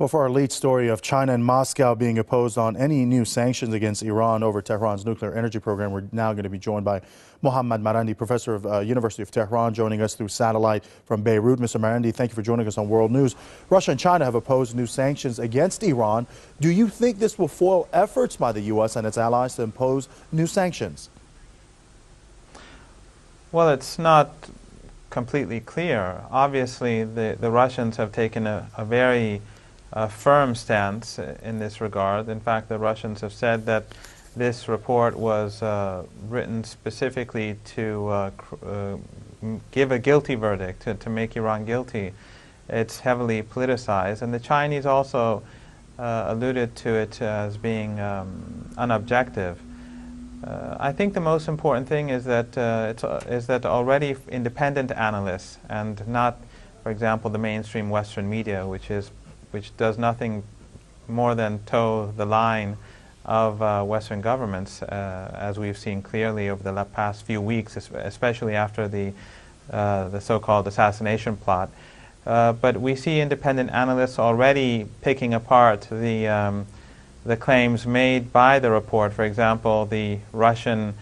Well, for our lead story of China and Moscow being opposed on any new sanctions against Iran over Tehran's nuclear energy program, we're now going to be joined by Mohammad Marandi, professor of University of Tehran, joining us through satellite from Beirut. Mr. Marandi, thank you for joining us on World News. Russia and China have opposed new sanctions against Iran. Do you think this will foil efforts by the U.S. and its allies to impose new sanctions? Well, it's not completely clear. Obviously, the Russians have taken a very firm stance in this regard. In fact, the Russians have said that this report was written specifically to give a guilty verdict, to make Iran guilty. It's heavily politicized, and the Chinese also alluded to it as being unobjective. I think the most important thing is that already independent analysts, and not, for example, the mainstream Western media, which does nothing more than toe the line of Western governments, as we've seen clearly over the past few weeks, especially after the so-called assassination plot. But we see independent analysts already picking apart the claims made by the report. For example, the Russian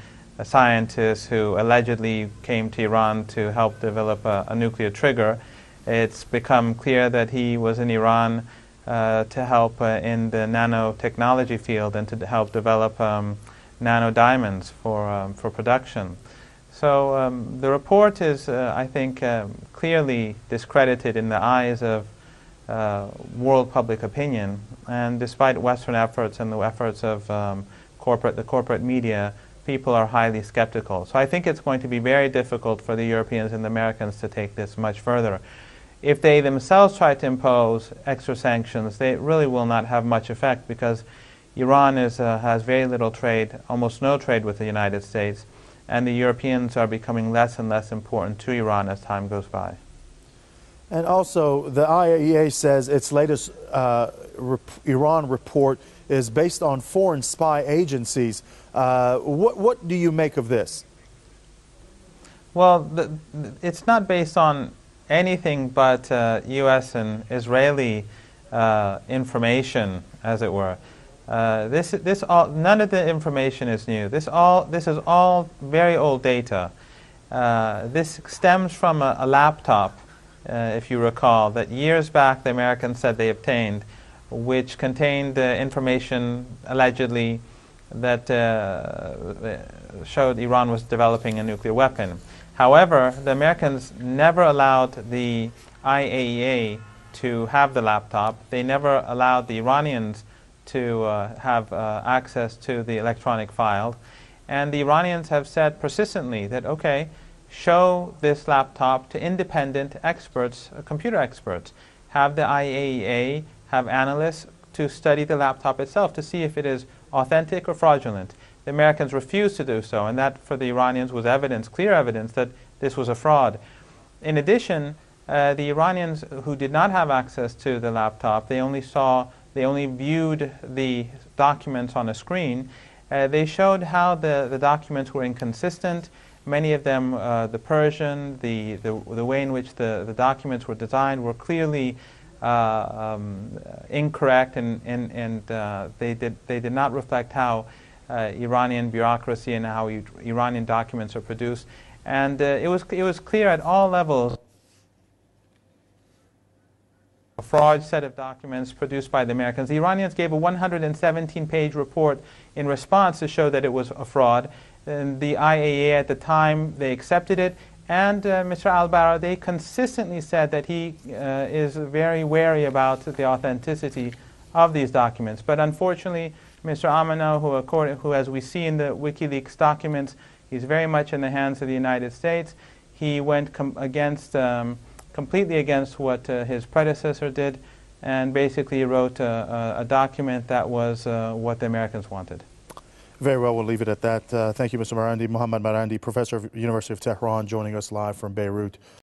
scientist who allegedly came to Iran to help develop a nuclear trigger. It's become clear that he was in Iran to help in the nanotechnology field and to help develop nano diamonds for production. So the report is, I think, clearly discredited in the eyes of world public opinion, and despite Western efforts and the efforts of the corporate media, people are highly skeptical. So I think it's going to be very difficult for the Europeans and the Americans to take this much further. If they themselves try to impose extra sanctions, they really will not have much effect, because Iran has very little trade, almost no trade with the United States, and the Europeans are becoming less and less important to Iran as time goes by. And also, the IAEA says its latest Iran report is based on foreign spy agencies. What do you make of this? Well, it's not based on anything but U.S. and Israeli information, as it were. None of the information is new. This is all very old data. This stems from a laptop, if you recall, that years back the Americans said they obtained, which contained information allegedly that showed Iran was developing a nuclear weapon. However, the Americans never allowed the IAEA to have the laptop. They never allowed the Iranians to have access to the electronic file. And the Iranians have said persistently that, okay, show this laptop to independent experts, computer experts. Have the IAEA have analysts to study the laptop itself to see if it is authentic or fraudulent. The Americans refused to do so, and that for the Iranians was evidence, clear evidence, that this was a fraud. In addition, the Iranians who did not have access to the laptop, they only viewed the documents on a screen. They showed how the documents were inconsistent. Many of them, the Persian, the way in which the documents were designed were clearly incorrect, and they did not reflect how Iranian bureaucracy and how Iranian documents are produced. And it was clear at all levels. A fraud set of documents produced by the Americans. The Iranians gave a 117-page report in response to show that it was a fraud. And the IAEA at the time, they accepted it. And Mr. al-Bara, they consistently said that he is very wary about the authenticity of these documents. But unfortunately, Mr. Amano, who, as we see in the WikiLeaks documents, he's very much in the hands of the United States. He went completely against what his predecessor did, and basically wrote a document that was what the Americans wanted. Very well, we'll leave it at that. Thank you, Mr. Marandi. Mohammad Marandi, professor of University of Tehran, joining us live from Beirut.